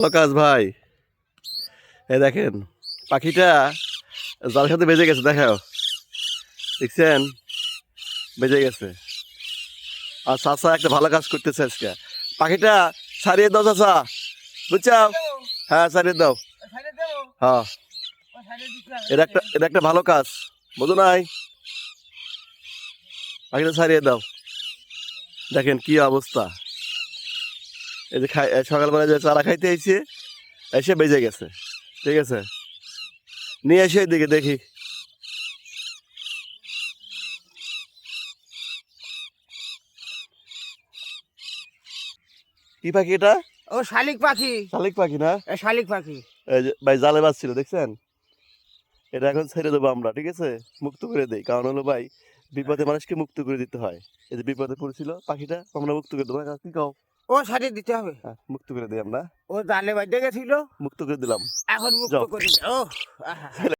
প্রকাশ ভাই, এই দেখেন পাখিটা জালের সাথে বেজে গেছে। দেখাও, দেখছেন? বেজে গেছে। আর চাচা একটা ভালো কাজ করতেছে আজকে। পাখিটা ছাড়িয়ে দাও চাচা, বুঝছো? হ্যাঁ, ছাড়িয়ে দাও। হ্যাঁ, এটা একটা ভালো কাজ, বুঝো নাই? পাখিটা ছাড়িয়ে দাও। দেখেন কি অবস্থা। এই যে সকালবেলা যে চারা খাইতে আইছে, এসে বেজে গেছে। ঠিক আছে, নিয়ে এসে এদিকে দেখি। কি পাখি এটা? ও শালিক পাখি। শালিক পাখি না? শালিক পাখি। এই যে ভাই জালে বাজছিল, দেখছেন? এটা এখন ছেড়ে দেবো আমরা, ঠিক আছে? মুক্ত করে দেই, কারণ হলো ভাই বিপদে মানুষকে মুক্ত করে দিতে হয়। এই যে বিপদে পড়েছিল পাখিটা, আমরা মুক্ত করে দেবো। কি কও? ও ছাড়িয়ে দিতে হবে। হ্যাঁ, মুক্ত করে দিই আমরা। ও জালে বাঁধে গেছিল, মুক্ত করে দিলাম। এখন মুক্ত যাও। করে ও আহা।